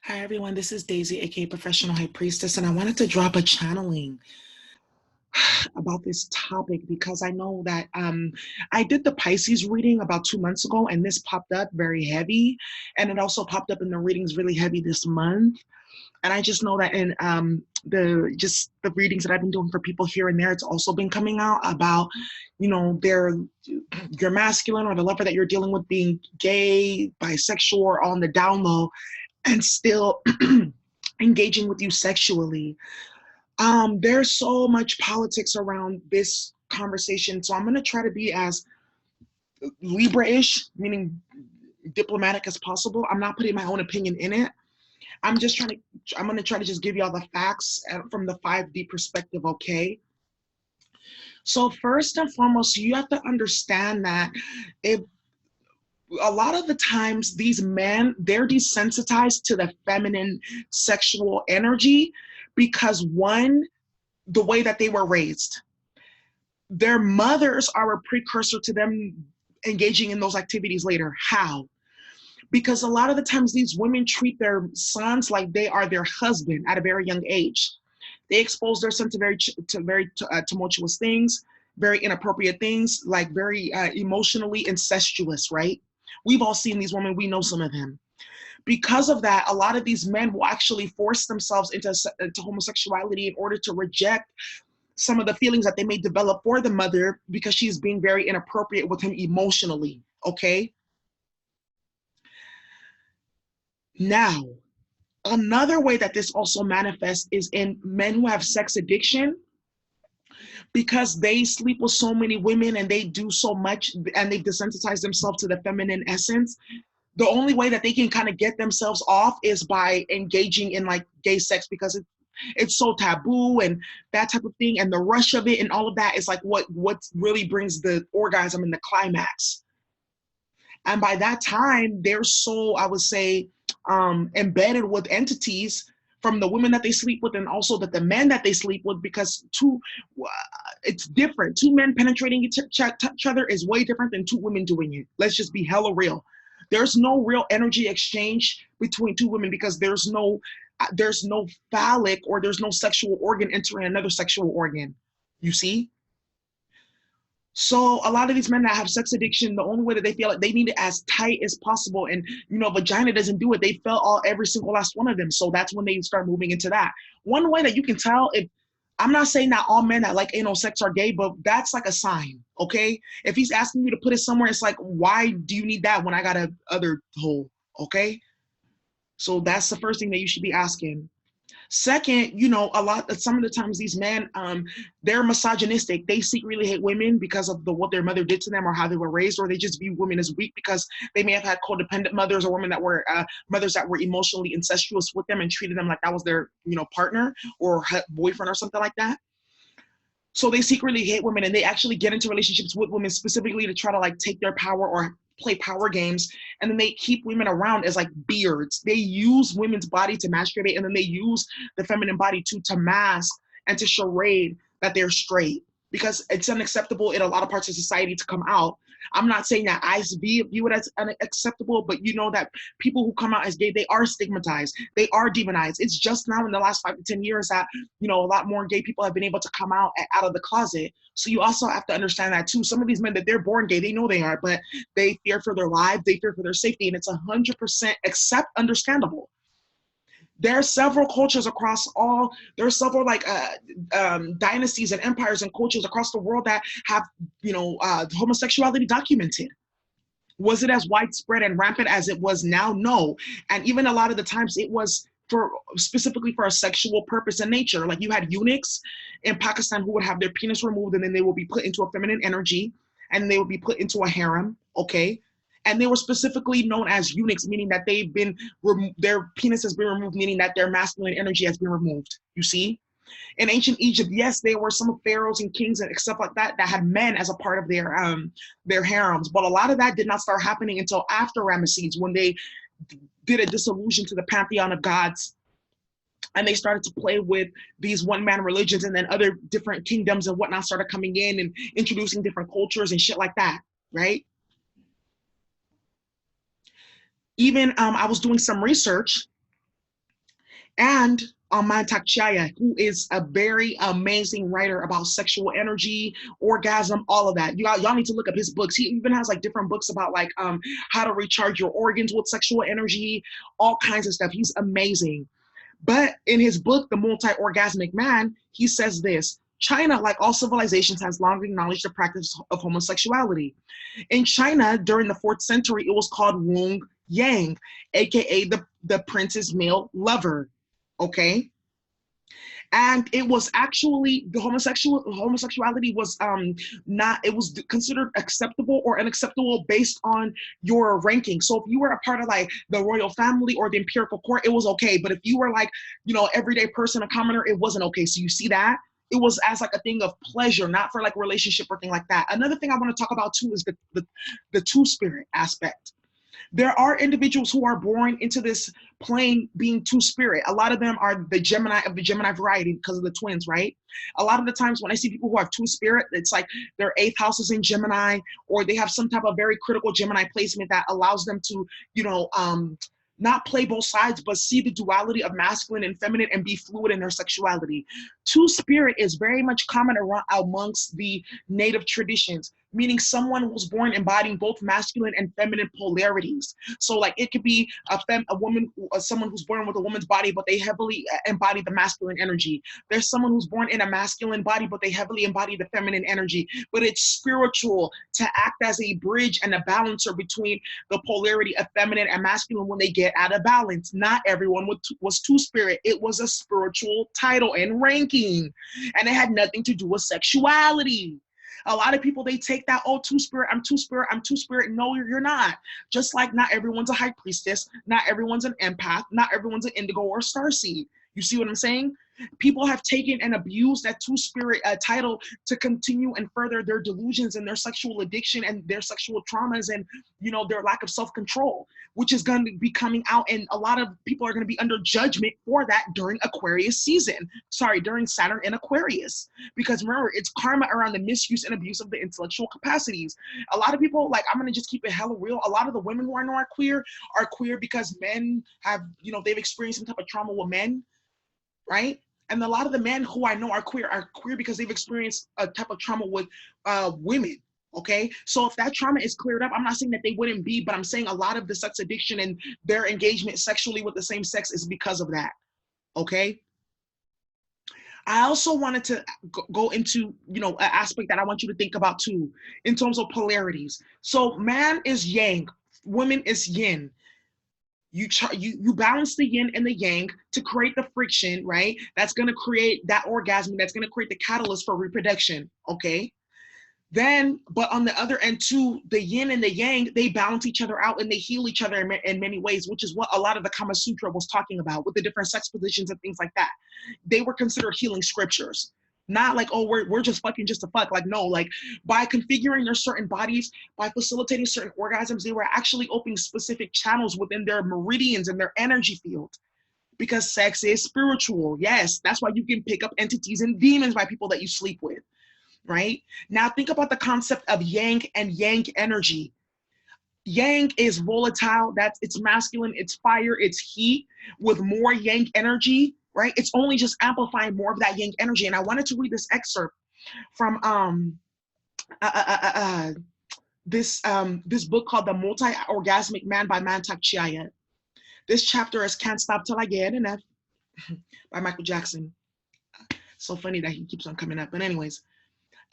Hi everyone, this is Daisy, aka Professional High Priestess, and I wanted to drop a channeling about this topic because I know that I did the Pisces reading about 2 months ago, and this popped up very heavy, and it also popped up in the readings really heavy this month. And I just know that in the readings that I've been doing for people here and there, it's also been coming out about, their your masculine or the lover that you're dealing with being gay, bisexual, or on the down low, and still engaging with you sexually. There's so much politics around this conversation, so I'm going to try to be as Libra-ish, meaning diplomatic as possible. I'm not putting my own opinion in it. I'm going to try to just give you all the facts from the 5D perspective, okay? So first and foremost, you have to understand that if a lot of the times these men, they're desensitized to the feminine sexual energy because one, the way that they were raised, their mothers are a precursor to them engaging in those activities later. How? Because a lot of the times these women treat their sons like they are their husband at a very young age. They expose their son to very tumultuous things, very inappropriate things, like very emotionally incestuous, right? We've all seen these women. We know some of them. Because of that, a lot of these men will actually force themselves into homosexuality in order to reject some of the feelings that they may develop for the mother because she's being very inappropriate with him emotionally, okay? Now, another way that this also manifests is in men who have sex addiction because they sleep with so many women and they do so much and they've desensitized themselves to the feminine essence. The only way that they can kind of get themselves off is by engaging in like gay sex because it's so taboo and that type of thing, and the rush of it and all of that is like what really brings the orgasm and the climax. And by that time they're so, I would say, embedded with entities from the women that they sleep with and also that the men that they sleep with, because it's different. Two men penetrating each other is way different than two women doing it. Let's just be hella real. There's no real energy exchange between two women because there's no phallic or there's no sexual organ entering another sexual organ. You see? So a lot of these men that have sex addiction, the only way that they feel like they need it as tight as possible, and vagina doesn't do it. They felt every single last one of them. So that's when they start moving into that. One way that you can tell, if I'm not saying that all men that like anal sex are gay, but that's like a sign, okay? If he's asking you to put it somewhere, it's like, why do you need that when I got a other hole, okay? So that's the first thing that you should be asking. Second, some of the times these men, they're misogynistic. They secretly hate women because of what their mother did to them or how they were raised, or they just view women as weak because they may have had codependent mothers or women that were mothers that were emotionally incestuous with them and treated them like that was their, partner or boyfriend or something like that. So they secretly hate women and they actually get into relationships with women specifically to try to like take their power or play power games, and then they keep women around as like beards. They use women's body to masturbate, and then they use the feminine body to mask and to charade that they're straight because it's unacceptable in a lot of parts of society to come out. I'm not saying that I view it as unacceptable, but you know that people who come out as gay, they are stigmatized, they are demonized. It's just now in the last 5 to 10 years that a lot more gay people have been able to come out of the closet. So you also have to understand that too. Some of these men that they're born gay, they know they are, but they fear for their lives, they fear for their safety, and it's 100% understandable. There are several cultures there are several like dynasties and empires and cultures across the world that have homosexuality documented. Was it as widespread and rampant as it was now? No. And even a lot of the times it was specifically for a sexual purpose in nature. Like you had eunuchs in Pakistan who would have their penis removed and then they will be put into a feminine energy and they would be put into a harem, okay? And they were specifically known as eunuchs, meaning that their penis has been removed, meaning that their masculine energy has been removed. You see? In ancient Egypt, yes, there were some pharaohs and kings and stuff like that that had men as a part of their harems, but a lot of that did not start happening until after Ramesses, when they did a dissolution to the pantheon of gods, and they started to play with these one-man religions, and then other different kingdoms and whatnot started coming in and introducing different cultures and shit like that, right? Even I was doing some research And Mantak Chaya, who is a very amazing writer about sexual energy, orgasm, all of that. Y'all need to look up his books. He even has like different books about like how to recharge your organs with sexual energy, all kinds of stuff. He's amazing. But in his book, The Multi-Orgasmic Man, he says this: China, like all civilizations, has long acknowledged the practice of homosexuality. In China, during the 4th century, it was called Wong Yang, aka the prince's male lover. Okay. And it was actually the homosexuality was not, it was considered acceptable or unacceptable based on your ranking. So if you were a part of like the royal family or the imperial court, it was okay. But if you were like, you know, everyday person, a commoner, it wasn't okay. So you see that it was as like a thing of pleasure, not for like relationship or thing like that. Another thing I want to talk about too is the two spirit aspect. There are individuals who are born into this plane being two spirit. A lot of them are the Gemini of the Gemini variety because of the twins, right? A lot of the times when I see people who have two spirit, it's like their 8th house is in Gemini, or they have some type of very critical Gemini placement that allows them to, you know, not play both sides, but see the duality of masculine and feminine and be fluid in their sexuality. Two spirit is very much common around amongst the native traditions, meaning someone who was born embodying both masculine and feminine polarities. So like it could be a woman, someone who's born with a woman's body, but they heavily embody the masculine energy. There's someone who's born in a masculine body, but they heavily embody the feminine energy. But it's spiritual to act as a bridge and a balancer between the polarity of feminine and masculine when they get out of balance. Not everyone was two spirit. It was a spiritual title and ranking, and it had nothing to do with sexuality. A lot of people, they take that, oh, two spirit, I'm two spirit, I'm two spirit. No, you're not. Just like not everyone's a high priestess, not everyone's an empath, not everyone's an indigo or starseed. You see what I'm saying? People have taken and abused that two spirit title to continue and further their delusions and their sexual addiction and their sexual traumas and, you know, their lack of self-control, which is going to be coming out. And a lot of people are going to be under judgment for that during Aquarius season. Sorry, during Saturn in Aquarius. Because remember, it's karma around the misuse and abuse of the intellectual capacities. A lot of people, like, I'm going to just keep it hella real. A lot of the women who I know are queer because men have, you know, they've experienced some type of trauma with men, right? And a lot of the men who I know are queer because they've experienced a type of trauma with women. Okay, so if that trauma is cleared up, I'm not saying that they wouldn't be, but I'm saying a lot of the sex addiction and their engagement sexually with the same sex is because of that. Okay. I also wanted to go into, you know, an aspect that I want you to think about too, in terms of polarities. So man is yang, woman is yin. You balance the yin and the yang to create the friction, right? That's going to create that orgasm. That's going to create the catalyst for reproduction. Okay. Then, but on the other end too, the yin and the yang, they balance each other out and they heal each other in many ways, which is what a lot of the Kama Sutra was talking about with the different sex positions and things like that. They were considered healing scriptures. Not like, oh, we're just fucking just to fuck. Like, no, like by configuring their certain bodies, by facilitating certain orgasms, they were actually opening specific channels within their meridians and their energy field. Because sex is spiritual. Yes, that's why you can pick up entities and demons by people that you sleep with. Right? Now think about the concept of yang and yang energy. Yang is volatile, it's masculine, it's fire, it's heat with more yang energy, right? It's only just amplifying more of that yang energy. And I wanted to read this excerpt from this book called The Multi-Orgasmic Man by Mantak Chia. This chapter is Can't Stop Till I Get Enough by Michael Jackson. So funny that he keeps on coming up. But anyways,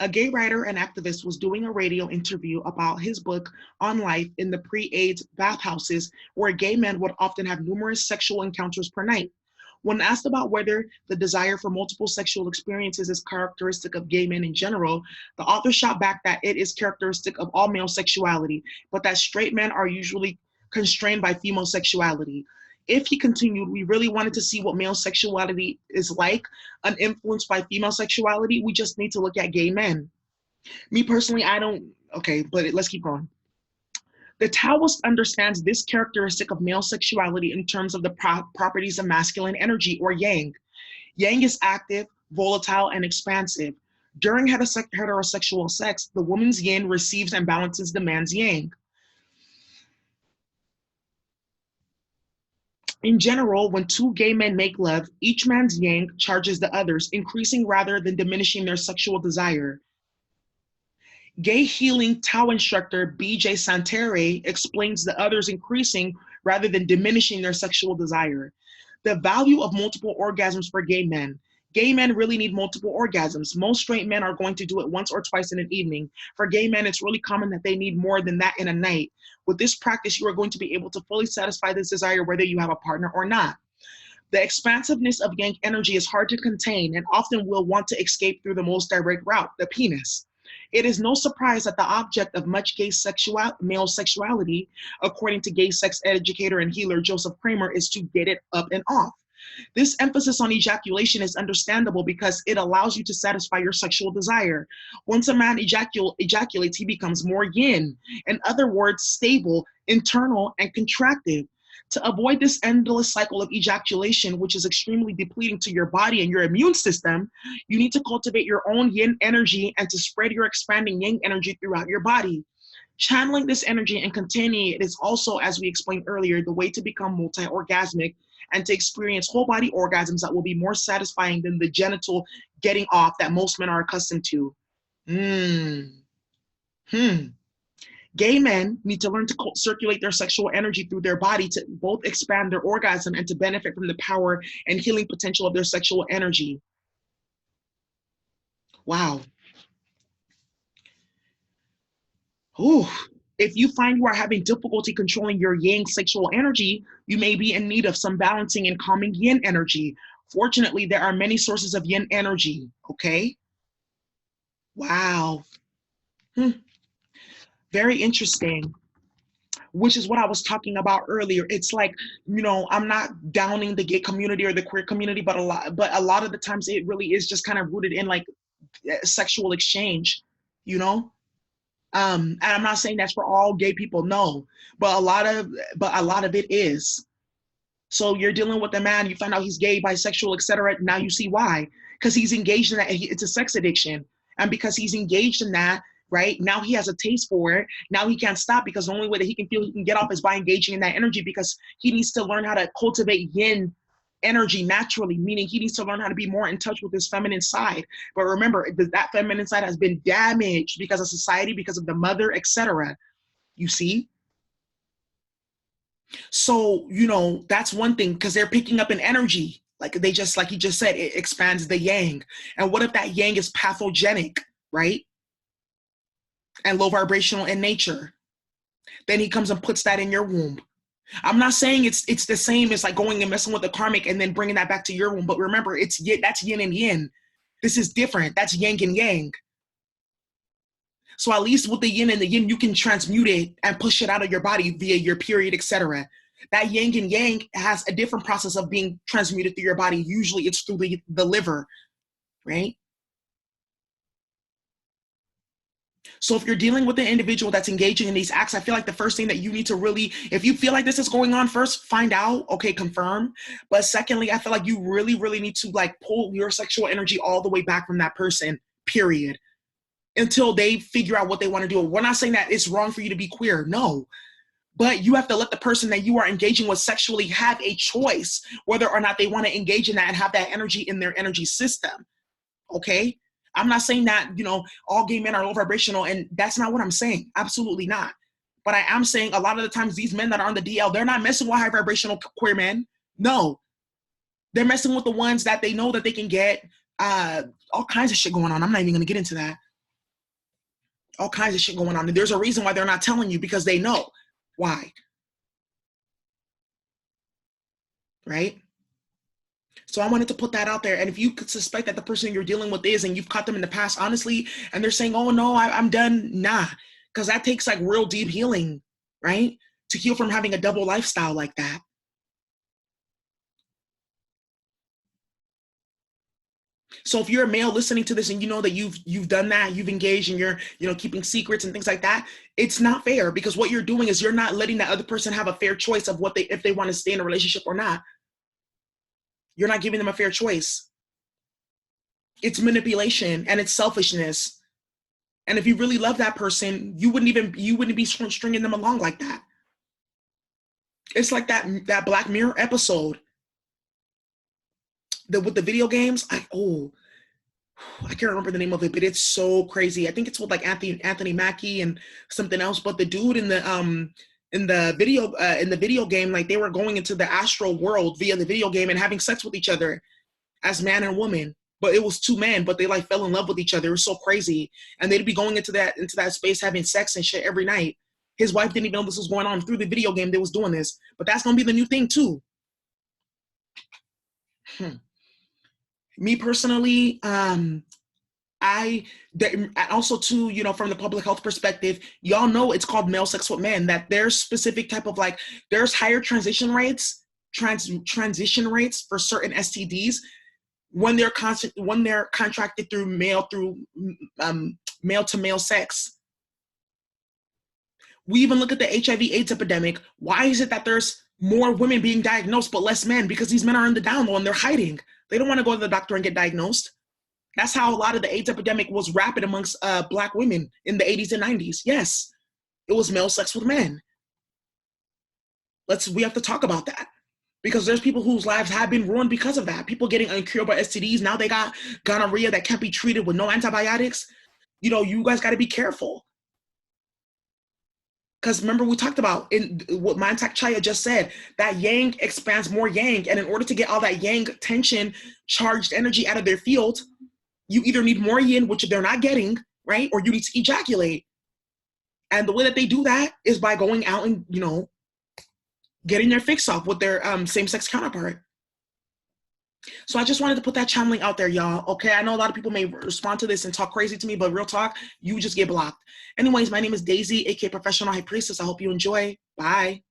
a gay writer and activist was doing a radio interview about his book on life in the pre-AIDS bathhouses where gay men would often have numerous sexual encounters per night. When asked about whether the desire for multiple sexual experiences is characteristic of gay men in general, the author shot back that it is characteristic of all male sexuality, but that straight men are usually constrained by female sexuality. If he continued, we really wanted to see what male sexuality is like, uninfluenced by female sexuality. We just need to look at gay men. Me personally, I don't, okay, but let's keep going. The Taoist understands this characteristic of male sexuality in terms of the properties of masculine energy, or yang. Yang is active, volatile, and expansive. During heterosexual sex, the woman's yin receives and balances the man's yang. In general, when two gay men make love, each man's yang charges the others, increasing rather than diminishing their sexual desire. Gay healing Tao instructor BJ Santere explains the others increasing rather than diminishing their sexual desire. The value of multiple orgasms for gay men. Gay men really need multiple orgasms. Most straight men are going to do it once or twice in an evening. For gay men, it's really common that they need more than that in a night. With this practice, you are going to be able to fully satisfy this desire whether you have a partner or not. The expansiveness of yang energy is hard to contain and often will want to escape through the most direct route, the penis. It is no surprise that the object of much gay male sexuality, according to gay sex educator and healer Joseph Kramer, is to get it up and off. This emphasis on ejaculation is understandable because it allows you to satisfy your sexual desire. Once a man ejaculates, he becomes more yin, in other words, stable, internal, and contractive. To avoid this endless cycle of ejaculation, which is extremely depleting to your body and your immune system, you need to cultivate your own yin energy and to spread your expanding yang energy throughout your body. Channeling this energy and containing it is also, as we explained earlier, the way to become multi-orgasmic and to experience whole body orgasms that will be more satisfying than the genital getting off that most men are accustomed to. Gay men need to learn to circulate their sexual energy through their body to both expand their orgasm and to benefit from the power and healing potential of their sexual energy. Wow. Ooh. If you find you are having difficulty controlling your yang sexual energy, you may be in need of some balancing and calming yin energy. Fortunately, there are many sources of yin energy, okay? Wow. Very interesting. Which is what I was talking about earlier. It's like, you know, I'm not downing the gay community or the queer community, but a lot of the times it really is just kind of rooted in like sexual exchange, you know? And I'm not saying that's for all gay people, no, but a lot of it is. So you're dealing with a man, you find out he's gay, bisexual, etc. Now you see why, because he's engaged in that. It's a sex addiction, and because he's engaged in that, right now he has a taste for it. Now he can't stop because the only way that he can feel he can get off is by engaging in that energy. Because he needs to learn how to cultivate yin energy naturally, meaning he needs to learn how to be more in touch with his feminine side. But remember, that feminine side has been damaged because of society, because of the mother, etc. You see? So, you know, that's one thing, because they're picking up an energy. Like he just said, it expands the yang. And what if that yang is pathogenic, right? And low vibrational in nature? Then he comes and puts that in your womb. I'm not saying it's the same as like going and messing with the karmic and then bringing that back to your womb. But remember, that's yin and yin. This is different. That's yang and yang. So at least with the yin and the yin, you can transmute it and push it out of your body via your period, etc. That yang and yang has a different process of being transmuted through your body. Usually it's through the liver, right? So if you're dealing with an individual that's engaging in these acts, I feel like the first thing that you need to really, if you feel like this is going on, first find out, okay, confirm. But secondly, I feel like you really, really need to like pull your sexual energy all the way back from that person, period, until they figure out what they want to do. We're not saying that it's wrong for you to be queer, no. But you have to let the person that you are engaging with sexually have a choice whether or not they want to engage in that and have that energy in their energy system, okay? I'm not saying that, you know, all gay men are low vibrational, and that's not what I'm saying. Absolutely not. But I am saying a lot of the times these men that are on the DL, they're not messing with high vibrational queer men. No. They're messing with the ones that they know that they can get all kinds of shit going on. I'm not even going to get into that. All kinds of shit going on. And there's a reason why they're not telling you, because they know why. Right? So I wanted to put that out there. And if you could suspect that the person you're dealing with is, and you've caught them in the past, honestly, and they're saying, oh no, I'm done, nah. Because that takes like real deep healing, right? To heal from having a double lifestyle like that. So if you're a male listening to this and you know that you've done that, you've engaged and you're, you know, keeping secrets and things like that, it's not fair, because what you're doing is you're not letting that other person have a fair choice of if they want to stay in a relationship or not. You're not giving them a fair choice. It's manipulation and it's selfishness. And if you really love that person, you wouldn't be stringing them along like that. It's like that Black Mirror episode with the video games. I can't remember the name of it, but it's so crazy. I think it's with like Anthony Mackie and something else. But the dude in the video game, like they were going into the astral world via the video game and having sex with each other as man and woman. But it was two men, but they like fell in love with each other. It was so crazy. And they'd be going into that space having sex and shit every night. His wife didn't even know this was going on. Through the video game they was doing this. But that's gonna be the new thing too. Me personally, I also too, you know, from the public health perspective, y'all know it's called male sex with men, that there's specific type of like, there's higher transition rates for certain STDs when they're contracted through male to male sex. We even look at the HIV/AIDS epidemic. Why is it that there's more women being diagnosed but less men? Because these men are in the down low and they're hiding. They don't want to go to the doctor and get diagnosed. That's how a lot of the AIDS epidemic was rapid amongst Black women in the 80s and 90s. Yes, it was male sex with men. We have to talk about that, because there's people whose lives have been ruined because of that. People getting incurable STDs. Now they got gonorrhea that can't be treated with no antibiotics. You know, you guys got to be careful. Because remember, we talked about in what Mantak Chaya just said, that yang expands more yang. And in order to get all that yang tension, charged energy out of their field, you either need more yin, which they're not getting, right? Or you need to ejaculate. And the way that they do that is by going out and, you know, getting their fix off with their same-sex counterpart. So I just wanted to put that channeling out there, y'all. Okay, I know a lot of people may respond to this and talk crazy to me, but real talk, you just get blocked. Anyways, my name is Daisy, aka Professional High Priestess. I hope you enjoy. Bye.